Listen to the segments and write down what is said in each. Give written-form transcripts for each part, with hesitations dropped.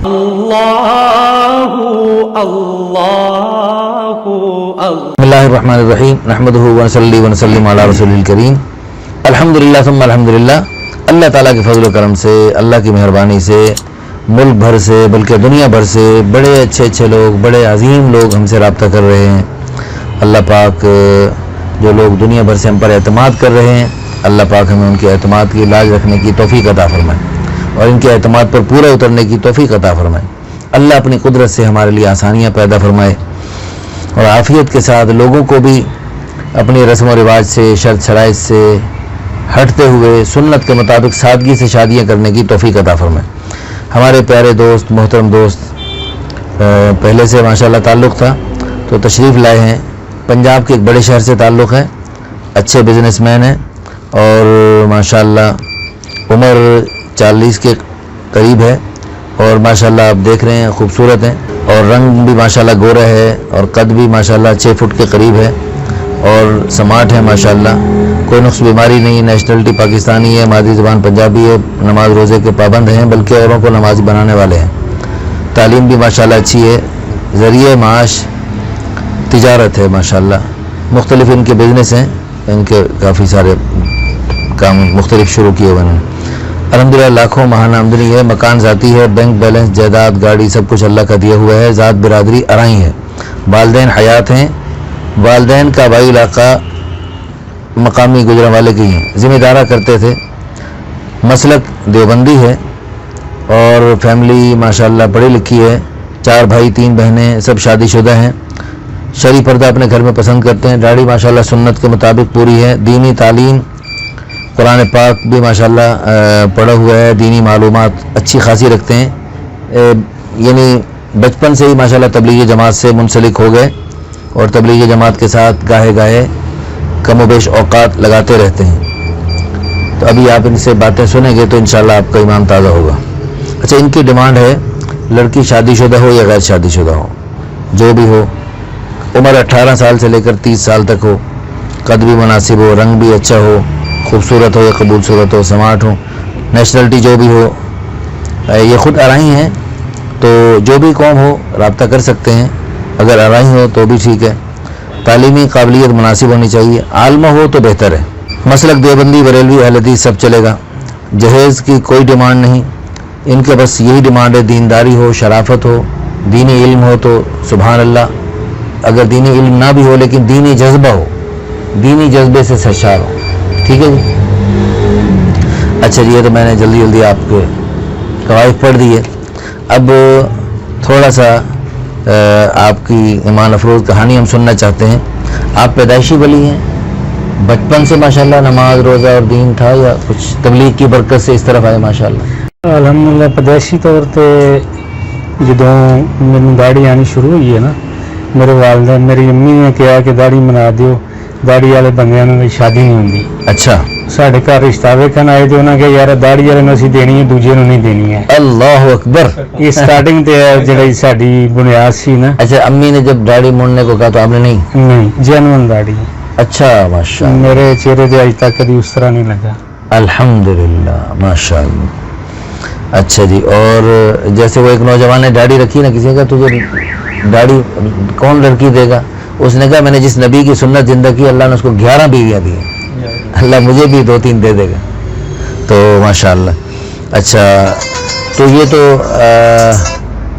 بسم اللہ الرحمن الرحیم نحمدہ ونصلی ونسلم علی رسول الکریم الحمدللہ ثم الحمدللہ. اللہ تعالیٰ کے فضل و کرم سے، اللہ کی مہربانی سے ملک بھر سے بلکہ دنیا بھر سے بڑے اچھے لوگ، بڑے عظیم لوگ ہم سے رابطہ کر رہے ہیں. اللہ پاک جو لوگ دنیا بھر سے ہم پر اعتماد کر رہے ہیں، اللہ پاک ہمیں ان کے اعتماد کی لاج رکھنے کی توفیق عطا فرمائے اور ان کے اعتماد پر پورا اترنے کی توفیق عطا فرمائے. اللہ اپنی قدرت سے ہمارے لیے آسانیاں پیدا فرمائے اور عافیت کے ساتھ لوگوں کو بھی اپنی رسم و رواج سے، شرط شرائط سے ہٹتے ہوئے سنت کے مطابق سادگی سے شادیاں کرنے کی توفیق عطا فرمائے. ہمارے پیارے دوست، محترم دوست، پہلے سے ماشاءاللہ تعلق تھا تو تشریف لائے ہیں. پنجاب کے ایک بڑے شہر سے تعلق ہے، اچھے بزنس مین ہیں اور ماشاءاللہ عمر 40 کے قریب ہے اور ماشاءاللہ آپ دیکھ رہے ہیں خوبصورت ہیں اور رنگ بھی ماشاءاللہ گورا ہے اور قد بھی ماشاءاللہ 6 فٹ کے قریب ہے اور سمارٹ ہے ماشاءاللہ. کوئی نقص بیماری نہیں، نیشنلٹی پاکستانی ہے، مادری زبان پنجابی ہے، نماز روزے کے پابند ہیں بلکہ اوروں کو نمازی بنانے والے ہیں. تعلیم بھی ماشاءاللہ اچھی ہے، ذریعہ معاش تجارت ہے ماشاءاللہ. مختلف ان کے بزنس ہیں، ان کے کافی سارے کام مختلف شروع کیے ہوئے ہیں. الحمدللہ لاکھوں ماہانہ آمدنی ہے، مکان ذاتی ہے، بینک بیلنس، جائیداد، گاڑی سب کچھ اللہ کا دیا ہوا ہے. ذات برادری ارائی ہے، والدین حیات ہیں. والدین کا آبائی علاقہ مقامی گجرانوالے کی ہیں، ذمہ دارہ کرتے تھے. مسلک دیوبندی ہے اور فیملی ماشاءاللہ پڑھی لکھی ہے. 4 بھائی 3 بہنیں، سب شادی شدہ ہیں. شرعی پردہ اپنے گھر میں پسند کرتے ہیں. داڑھی ماشاءاللہ سنت کے مطابق پوری ہے. دینی تعلیم، قرآن پاک بھی ماشاءاللہ پڑھا ہوا ہے. دینی معلومات اچھی خاصی رکھتے ہیں، یعنی بچپن سے ہی ماشاءاللہ تبلیغی جماعت سے منسلک ہو گئے اور تبلیغی جماعت کے ساتھ گاہے کم و بیش اوقات لگاتے رہتے ہیں. تو ابھی آپ ان سے باتیں سنیں گے تو انشاءاللہ آپ کا ایمان تازہ ہوگا. اچھا، ان کی ڈیمانڈ ہے لڑکی شادی شدہ ہو یا غیر شادی شدہ ہو، جو بھی ہو، عمر 18 سال سے لے کر 30 سال تک ہو، قد بھی مناسب ہو، رنگ بھی اچھا ہو، خوبصورت ہو یا قبول صورت ہو، سمارٹ ہو، نیشنلٹی جو بھی ہو. یہ خود ارائی ہیں تو جو بھی قوم ہو رابطہ کر سکتے ہیں، اگر ارائی ہو تو بھی ٹھیک ہے. تعلیمی قابلیت مناسب ہونی چاہیے، عالمہ ہو تو بہتر ہے. مسلک دیوبندی، بریلوی، اہل حدیث سب چلے گا. جہیز کی کوئی ڈیمانڈ نہیں، ان کے بس یہی ڈیمانڈ ہے دینداری ہو، شرافت ہو، دینی علم ہو تو سبحان اللہ. اگر دینی علم نہ بھی ہو لیکن دینی جذبہ ہو، دینی جذبے سے سرشار ہو. ٹھیک ہے جی. اچھا جی، یہ تو میں نے جلدی آپ کے قواعد پڑھ دیے. اب تھوڑا سا آپ کی ایمان افروز کہانی ہم سننا چاہتے ہیں. آپ پیدائشی ولی ہیں، بچپن سے ماشاءاللہ نماز روزہ اور دین تھا یا کچھ تبلیغ کی برکت سے اس طرف آئے ماشاءاللہ؟ الحمدللہ پیدائشی طور تے جدوں میری داڑھی آنی شروع ہوئی ہے نا، میرے والدین میری امی نے کہا کہ داڑھی بنا دیو، داڑھی والے بندیاں نال شادی نہیں ہوندی. اچھا. ساڈے گھر رشتہ ویکھن آئے تے انہاں کہ یار داڑھی والے نوں اسی دینی ہے، دوجے نوں نہیں دینی ہے. اللہ اکبر. یہ سٹارٹنگ تے جڑی ساڈی بنیاد سی نا. اچھا، امی نے جب داڑھی موننے کو کہا تو آپ نے نہیں جینون داڑھی. اچھا ماشاء اللہ. میرے چہرے تے آج تک کبھی اس طرح نہیں لگا. الحمدللہ ماشاء اللہ. اچھا جی، اور جیسے وہ ایک نوجوان نے داڑھی رکھی نا، کسی کا تجھے داڑھی کون لڑکی دے گا؟ اس نے کہا میں نے جس نبی کی سنت زندہ کی اللہ نے اس کو 11 بیویاں دی ہیں، اللہ مجھے بھی 2-3 دے دے گا. تو ماشاء اللہ. اچھا، تو یہ تو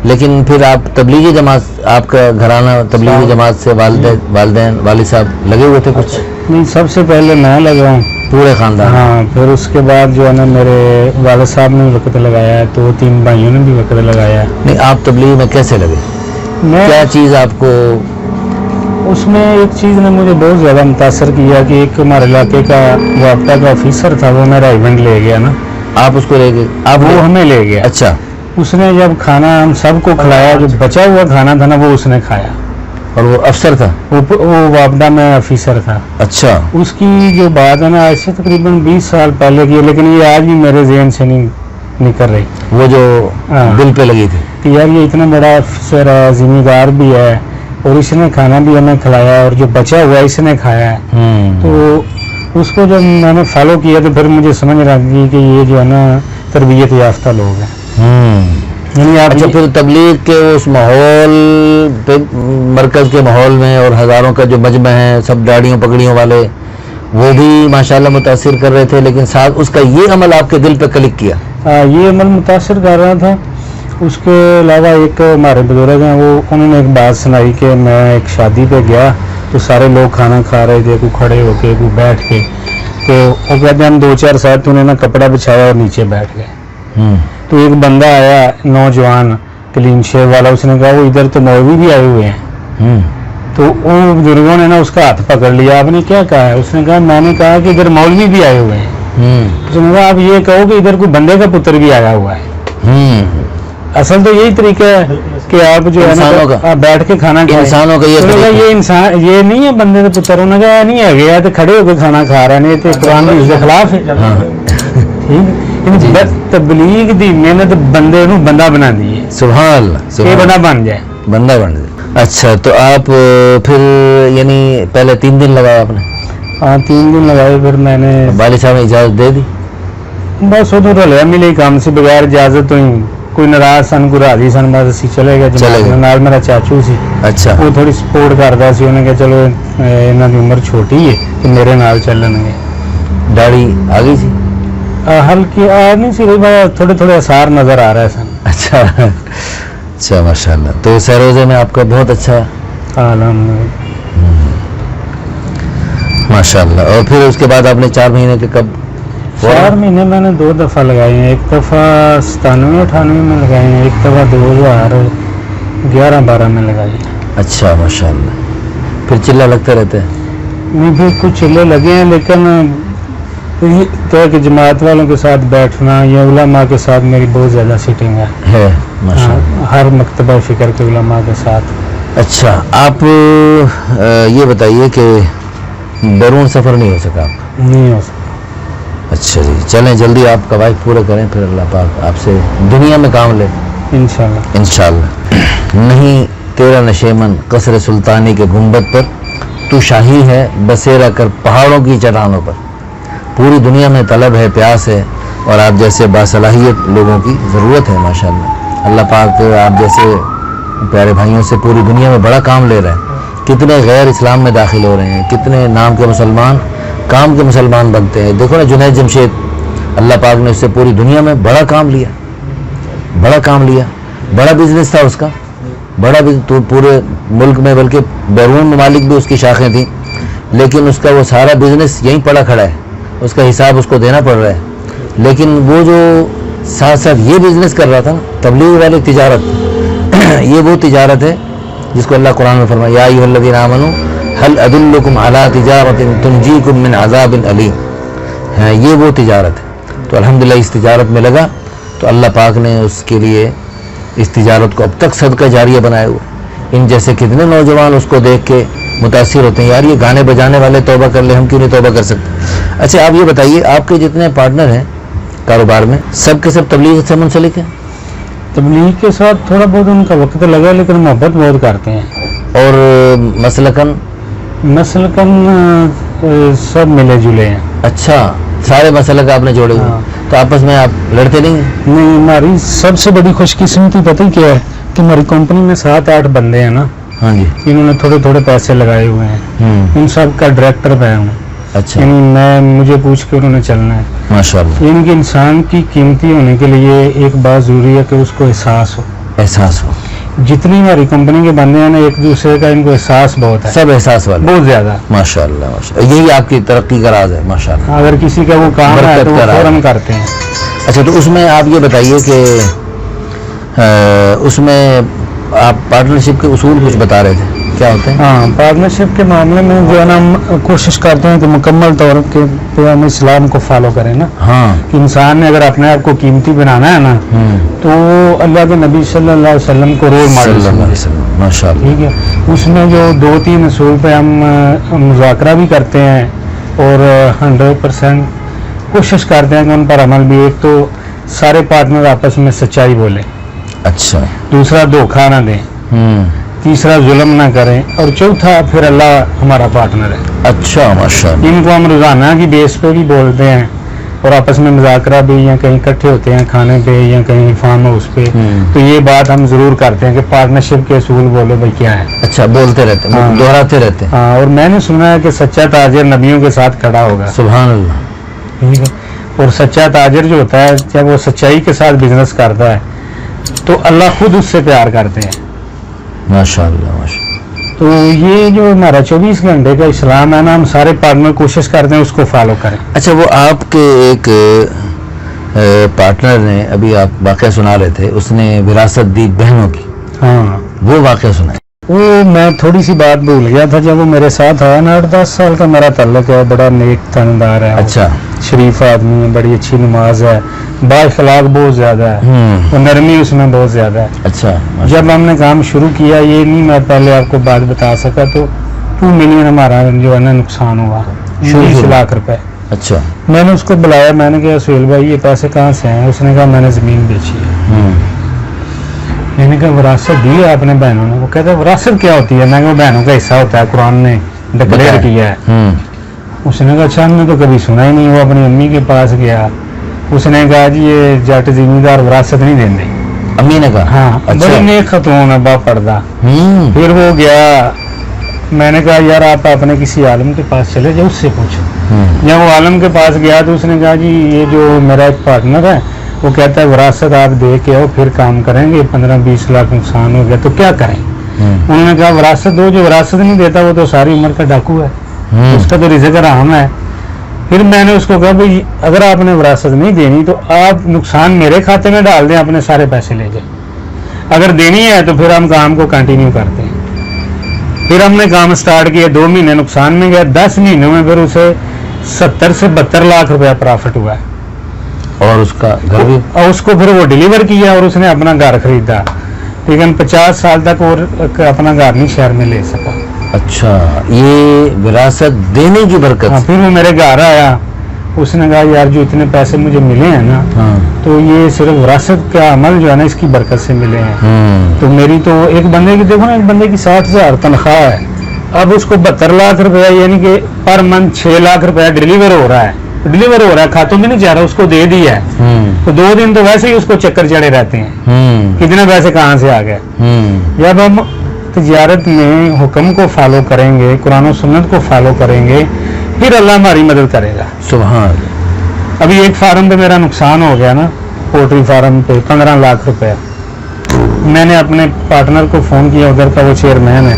لیکن پھر آپ تبلیغی جماعت، آپ کا گھرانہ تبلیغی جماعت سے والدین والد صاحب لگے ہوئے تھے کچھ؟ نہیں، سب سے پہلے میں لگا ہوں، پورے خاندان؟ ہاں. پھر اس کے بعد جو ہے نا میرے والد صاحب نے وقت لگایا ہے، 2-3 بھائیوں نے بھی وقت لگایا ہے. نہیں، آپ تبلیغ میں کیسے لگے؟ کیا چیز آپ کو اس میں؟ ایک چیز نے مجھے بہت زیادہ متاثر کیا کہ ایک ہمارے علاقے کا ضابطہ کا آفیسر تھا، وہ میرا ایونٹ لے گیا نا. آپ اس کو لے گئے؟ اب وہ ہمیں لے گیا. اچھا. اس نے جب کھانا ہم سب کو کھلایا، جو بچا ہوا کھانا تھا نا وہ اس نے کھایا. اور وہ افسر تھا؟ وہ وابڈہ میں آفیسر تھا. اچھا. اس کی جو بات ہے نا آج سے تقریباً 20 سال پہلے کی، لیکن یہ آج بھی میرے ذہن سے نہیں نکل رہی. وہ جو دل پہ لگی تھی کہ یار یہ اتنا بڑا افسر ہے، ذمہ دار بھی ہے، اور اس نے کھانا بھی ہمیں کھلایا اور جو بچا ہوا اس نے کھایا ہے. تو اس کو جب میں نے فالو کیا تو پھر مجھے سمجھ رہا کہ یہ جو ہے نا تربیت یافتہ لوگ ہیں. یعنی آپ اچھا پھر تبلیغ کے اس ماحول پہ، مرکز کے ماحول میں، اور ہزاروں کا جو مجمع ہے سب داڑیوں پگڑیوں والے، وہ بھی ماشاءاللہ متاثر کر رہے تھے، لیکن ساتھ اس کا یہ عمل آپ کے دل پہ کلک کیا؟ یہ عمل متاثر کر رہا تھا. اس کے علاوہ ایک ہمارے بزرگ ہیں، وہ انہوں نے ایک بات سنائی کہ میں ایک شادی پہ گیا تو سارے لوگ کھانا کھا رہے تھے، کوئی کھڑے ہو کے کوئی بیٹھ کے، تو وہ کہتے ہیں ہم 2-4 ساتھ انہوں نے کپڑا بچھایا اور نیچے بیٹھ گئے. تو ایک بندہ آیا نوجوان کلین شیو والا، اس نے کہا وہ ادھر تو مولوی بھی آئے ہوئے ہیں. تو ان بزرگوں نے نا اس کا ہاتھ پکڑ لیا. آپ نے کیا کہا ہے؟ اس نے کہا میں نے کہا کہ ادھر مولوی بھی آئے ہوئے ہیں. اس نے کہا آپ یہ کہو کہ ادھر کوئی بندے کا پتر بھی آیا ہوا ہے. اصل تو یہی طریقہ ہے کہ آپ جو ہے نا بیٹھ کے کھانا کھائیں. انسانوں کا یہ انسان یہ نہیں ہے بندے کے پتر. انہوں نے کہا نہیں ہے گیا تو کھڑے ہو کے کھانا کھا رہے ہیں، تو قرآن کے اس کے خلاف ہے. تبلیغ دی محنت بندے نو بندہ بنا دی ہے. سبحان اللہ، یہ بندہ بن جائے، بندہ بن جائے. اچھا تو آپ پھر یعنی پہلے 3 دن لگایا آپ نے؟ ہاں 3 دن لگائے. پھر میں نے والد صاحب نے اجازت دے دی؟ بس ادھر رلیا ملے کام سے بغیر اجازت تو ہی. کوئی ناراض سن کوئی راضی سن، بس اسی چلے گئے. نال میرا چاچو سی، اچھا وہ تھوڑی سپورٹ کرتا سی. انہیں کہا چلو یہاں کی عمر چھوٹی ہے تو میرے نال چلن گے. داڑھی آ گئی تھی؟ ہلکی آ نہیں سی رہی، تھوڑے تھوڑے آثار نظر آ رہے سن. اچھا اچھا ماشاء اللہ. تو سیروزے میں آپ کا بہت اچھا ماشاء اللہ. اور پھر اس کے بعد آپ نے 4 مہینے کے کب؟ 4 مہینے میں نے 2 دفعہ لگائی ہیں. ایک دفعہ 97-98 میں لگائی ہیں، ایک دفعہ 2011-12 میں لگائی. اچھا ماشاء اللہ. پھر چلہ لگتے رہتے ہیں؟ نہیں پھر کچھ چلے لگے ہیں، لیکن یہ کہہ کہ جماعت والوں کے ساتھ بیٹھنا یا علماء کے ساتھ میری بہت زیادہ سیٹنگ ہے ماشاء اللہ. ہر مکتبہ فکر کے علماء کے ساتھ. اچھا آپ یہ بتائیے کہ بیرون سفر نہیں ہو سکا آپ؟ نہیں ہو سکتا. اچھا جی چلیں جلدی آپ قواعد پورے کریں، پھر اللہ پاک آپ سے دنیا میں کام لے انشاءاللہ. انشاءاللہ. نہیں تیرا نشیمن قصر سلطانی کے گنبد پر، تو شاہی ہے بسیرا کر پہاڑوں کی چٹانوں پر. پوری دنیا میں طلب ہے، پیاس ہے، اور آپ جیسے باصلاحیت لوگوں کی ضرورت ہے ماشاءاللہ. اللہ پاک آپ جیسے پیارے بھائیوں سے پوری دنیا میں بڑا کام لے رہے ہیں. کتنے غیر اسلام میں داخل ہو رہے ہیں، کتنے نام کے مسلمان کام کے مسلمان بنتے ہیں. دیکھو نا جنید جمشید، اللہ پاک نے اس سے پوری دنیا میں بڑا کام لیا، بڑا کام لیا. بڑا بزنس تھا اس کا، بڑا تو پورے ملک میں بلکہ بیرون ممالک بھی اس کی شاخیں تھیں، لیکن اس کا وہ سارا بزنس یہیں پڑا کھڑا ہے. اس کا حساب اس کو دینا پڑ رہا ہے. لیکن وہ جو ساتھ ساتھ یہ بزنس کر رہا تھا نا، تبلیغ والی تجارت، یہ وہ تجارت ہے جس کو اللہ قرآن میں فرمایا یا ایھا الذین آمنوا هل ادلکم علی تجارت تنجیکم من عذاب علیم. یہ وہ تجارت ہے. تو الحمدللہ اس تجارت میں لگا تو اللہ پاک نے اس کے لیے اس تجارت کو اب تک صدقہ جاریہ بنائے ہوئے. ان جیسے کتنے نوجوان اس کو دیکھ کے متاثر ہوتے ہیں، یار یہ گانے بجانے والے توبہ کر لے، ہم کیوں نہیں توبہ کر سکتے. اچھا آپ یہ بتائیے، آپ کے جتنے پارٹنر ہیں کاروبار میں سب کے سب تبلیغ سے منسلک ہیں؟ تبلیغ کے ساتھ تھوڑا بہت ان کا وقت لگا، لیکن محبت بہت کرتے ہیں. اور مسلکن سب ملے جلے ہیں. اچھا سارے مسلک آپ نے جوڑے ہوئے. تو آپس میں آپ لڑتے نہیں ہیں؟ نہیں. ہماری سب سے بڑی خوش قسمتی پتہ ہی کیا ہے کہ ہماری کمپنی میں 7-8 بندے ہیں نا. ہاں جی. انہوں نے تھوڑے تھوڑے پیسے لگائے ہوئے ہیں. ان سب کا ڈائریکٹر میں ہوں. اچھا. میں مجھے پوچھ کے انہوں نے چلنا ہے. ماشاءاللہ. ان کے انسان کی قیمتی ہونے کے لیے ایک بات ضروری ہے کہ اس کو احساس ہو. احساس ہو. جتنی ہماری کمپنی کے بندے ہیں نا، ایک دوسرے کا ان کو احساس بہت ہے. سب احساس والے بہت زیادہ. ماشاءاللہ ماشاءاللہ. یہی آپ کی ترقی کا راز ہے ماشاءاللہ. اگر کسی کا وہ کام ہے تو وہ فوراً کرتے ہیں. اچھا تو اس میں آپ یہ بتائیے کہ اس میں آپ پارٹنرشپ کے اصول کچھ بتا رہے تھے، کیا ہوتے ہیں؟ ہاں پارٹنرشپ کے معاملے میں جو ہے نا ہم کوشش کرتے ہیں کہ مکمل طور پہ ہم اسلام کو فالو کریں نا. ہاں. کہ انسان نے اگر اپنے آپ کو قیمتی بنانا ہے نا تو اللہ کے نبی صلی اللہ علیہ وسلم کو رول ماڈل سمجھے. ماشاءاللہ. ٹھیک ہے. اس میں جو 2-3 اصول پہ ہم مذاکرہ بھی کرتے ہیں اور 100% کوشش کرتے ہیں کہ ان پر عمل بھی. ایک تو سارے پارٹنر آپس میں سچائی بولیں. اچھا. دوسرا دھوکہ نہ دیں. تیسرا ظلم نہ کریں. اور چوتھا پھر اللہ ہمارا پارٹنر ہے. اچھا ماشاءاللہ. ان کو ہم روزانہ کی بیس پہ بھی بولتے ہیں اور آپس میں مذاکرہ بھی، یا کہیں اکٹھے ہوتے ہیں کھانے پہ یا کہیں فارم ہاؤس پہ، تو یہ بات ہم ضرور کرتے ہیں کہ پارٹنرشپ کے اصول بولو بھائی کیا ہے. اچھا بولتے رہتے ہیں، دہراتے رہتے ہیں. ہاں، اور میں نے سنا ہے کہ سچا تاجر نبیوں کے ساتھ کھڑا ہوگا. سبحان اللہ. ٹھیک ہے. اور سچا تاجر جو ہوتا ہے جب وہ سچائی کے ساتھ بزنس کرتا ہے تو اللہ خود اس سے پیار کرتے ہیں. ماشاء اللہ ماشاء اللہ. تو یہ جو ہمارا 24 گھنٹے کا اسلام ہے نا، ہم سارے پارٹنر کوشش کرتے ہیں اس کو فالو کریں. اچھا، وہ آپ کے ایک پارٹنر نے ابھی آپ واقعہ سنا رہے تھے، اس نے وراثت دی بہنوں کی. ہاں، وہ واقعہ سنا ہے. وہ میں تھوڑی سی بات بھول گیا تھا. جب وہ میرے ساتھ آیا نا، 8-10 سال کا میرا تعلق ہے، بڑا نیک تندار ہے. اچھا. شریف آدمی ہے، بڑی اچھی نماز ہے، با اخلاق بہت زیادہ ہے، اور نرمی اس میں بہت زیادہ ہے. اچھا. جب ہم نے کام شروع کیا، یہ نہیں میں پہلے آپ کو بات بتا سکا، تو 2 ملین ہمارا جو ہے نا نقصان ہوا، 20 لاکھ روپے. اچھا. میں نے اس کو بلایا، میں نے کہا سہیل بھائی یہ پیسے کہاں سے ہیں؟ اس نے کہا میں نے زمین بیچی ہے. میں نے کہا وراثت دی ہے آپ نے بہنوں نے؟ وہ کہتا ہے وراثت کیا ہوتی ہے؟ میں نے کہا بہنوں کا حصہ ہوتا ہے، قرآن نے ڈکلیئر کیا ہے. اس نے کہا اچھا، ہم نے تو کبھی سنا ہی نہیں. وہ اپنی امی کے پاس گیا، اس نے کہا جی یہ جٹ زمیندار وراثت نہیں دیں. امی نے کہا ہاں. بڑی نیک خاتون ہے، با پردہ. پھر وہ گیا، میں نے کہا یار آپ اپنے کسی عالم کے پاس چلے جاؤ، اس سے پوچھو. جب وہ عالم کے پاس گیا تو اس نے کہا جی یہ جو میرا ایک پارٹنر ہے وہ کہتا ہے وراثت آپ دے کے آؤ پھر کام کریں گے، 15-20 لاکھ نقصان ہو گیا تو کیا کریں. انہوں نے کہا وراثت دو. جو وراثت نہیں دیتا وہ تو ساری عمر کا ڈاکو ہے، اس کا تو رزق حرام ہے. پھر میں نے اس کو کہا بھائی اگر آپ نے وراثت نہیں دینی تو آپ نقصان میرے کھاتے میں ڈال دیں، اپنے سارے پیسے لے جائیں. اگر دینی ہے تو پھر ہم کام کو کنٹینیو کرتے ہیں. پھر ہم نے کام سٹارٹ کیا. 2 مہینے نقصان میں گیا، 10 مہینوں میں پھر اسے 70 سے 72 لاکھ روپیہ پرافٹ ہوا ہے. اور اس کا گھر بھی، اور اس کو پھر وہ ڈیلیور کیا اور اس نے اپنا گھر خریدا، لیکن 50 سال تک اور اپنا گھر نہیں شہر میں لے سکا. اچھا، یہ وراثت دینے کی برکت. پھر وہ میرے گھر آیا، اس نے کہا یار جو اتنے پیسے مجھے ملے ہیں نا، تو یہ صرف وراثت کا عمل جو ہے نا اس کی برکت سے ملے ہیں. تو میری تو ایک بندے کی دیکھو نا، ایک بندے کی 60,000 تنخواہ ہے، اب اس کو 72 لاکھ روپیہ یعنی کہ پر منتھ 6 لاکھ روپیہ ڈیلیور ہو رہا ہے، کھاتوں میں نہیں جا رہا، اس کو دے دیا ہے. تو 2 دن تو ویسے ہی اس کو چکر چڑھے رہتے ہیں، کتنے پیسے کہاں سے آ گئے. جب ہم تجارت میں حکم کو فالو کریں گے، قرآن و سنت کو فالو کریں گے، پھر اللہ ہماری مدد کرے گا. سبحان. ابھی ایک فارم پہ میرا نقصان ہو گیا نا، پولٹری فارم پہ 15 لاکھ روپے. میں نے اپنے پارٹنر کو فون کیا، ادھر کا وہ چیئرمین ہے.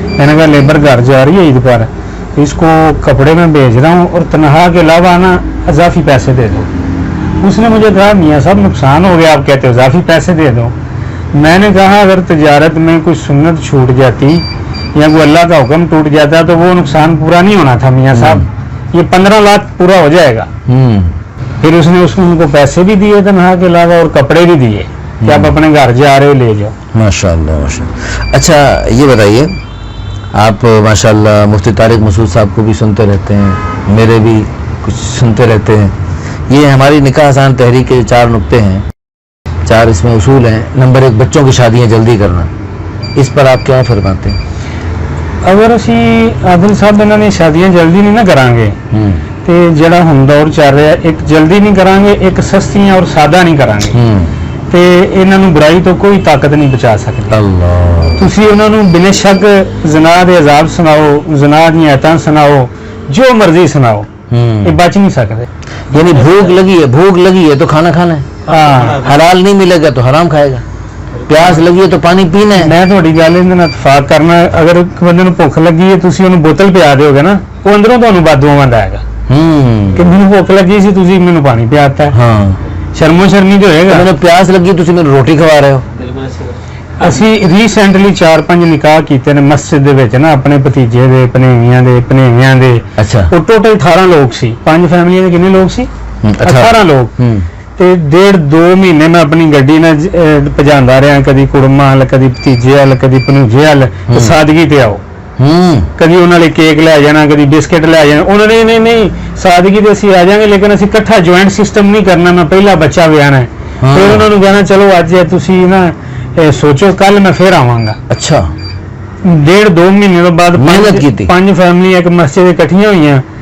میں نے کہا لیبر گھر جا رہی ہے عید پر، اس کو کپڑے میں بھیج رہا ہوں اور تنخواہ کے علاوہ نا اضافی پیسے دے دو. اس نے مجھے کہا میاں صاحب نقصان ہو گیا، آپ کہتے ہو اضافی پیسے دے دو. میں نے کہا اگر تجارت میں کوئی سنت چھوٹ جاتی یا کوئی اللہ کا حکم ٹوٹ جاتا تو وہ نقصان پورا نہیں ہونا تھا میاں صاحب، یہ 15 لاکھ پورا ہو جائے گا. پھر اس نے ان کو پیسے بھی دیے تنخواہ کے علاوہ اور کپڑے بھی دیے کہ آپ اپنے گھر جا رہے ہو لے جاؤ. ماشاء اللہ ماشاء اللہ. اچھا یہ بتائیے، آپ ماشاء اللہ مفتی طارق مسعود صاحب کو بھی سنتے رہتے ہیں، میرے بھی کچھ سنتے رہتے ہیں. یہ ہماری نکاح آسان تحریک کے 4 نقطے ہیں، 4 اس میں اصول ہیں. نمبر 1 بچوں کی شادیاں جلدی کرنا، اس پر آپ کیا فرماتے ہیں؟ اگر اسی عادل صاحب انہوں نے شادیاں جلدی نہیں نہ کریں گے تو جڑا ہم دور چل رہا ہے، ایک جلدی نہیں کریں گے، ایک سستیاں اور سادہ نہیں کریں گے تو انہوں برائی تو کوئی طاقت نہیں بچا سکتی. تسی انہوں بنا شک زنا دے عذاب سناؤ، زنا دی ایتاں سناؤ، جو مرضی سناؤ، یہ بچ نہیں سکتے. یعنی بھوک لگی ہے تو کھانا کھانا ہے، حلال نہیں ملے گا تو حرام کھائے گا. پیاس لگی ہے تو پانی پینا ہے. میں تھوڑی گل اتفاق کرنا، اگر ایک بندے نوں بھوک لگی ہے تسی انہوں بوتل پیا دو گے نا، وہ اندروں تمہیں بددعاواں آئے گا کہ مینوں بھوک لگی سی تسی مینوں پانی پیا. شرمو شرمی تو ہوئے گا. میں پیاس لگی تسی مینوں روٹی کھوا رہے ہو. اسی ریسنٹلی 4-5 نکاح کیتے نے مسجد دے وچ نا، اپنے بھتیجے دے، پنیویاں دے. اچھا. وہ ٹوٹل 18 لوگ سی. 5 فیملیاں دے کتنے لوگ سی؟ 18 لوگ. تے 1.5-2 مہینے میں اپنی گڈی نہ پجاندا رہا، کدی کڑما وال، کدی بھتیجے وال، کدی پنوجے وال. سادگی تے آؤ، کدی انہوں نے کیک لے جانا، کدی بسکٹ لے جانا. انہوں نے نہیں سادگی تے اسی آ جائیں گے لیکن اسی کٹھا جوائنٹ سسٹم نہیں کرنا، میں پہلا بچہ ویانا ہے. پھر انہوں نے کہنا چلو اج تسی نا سوچو کل میں پھر آواں گا. اچھا. 1.5-2 مہینے بعد محنت کی 5 فیملی ایک مسجد اکٹھیاں ہوئی ہیں.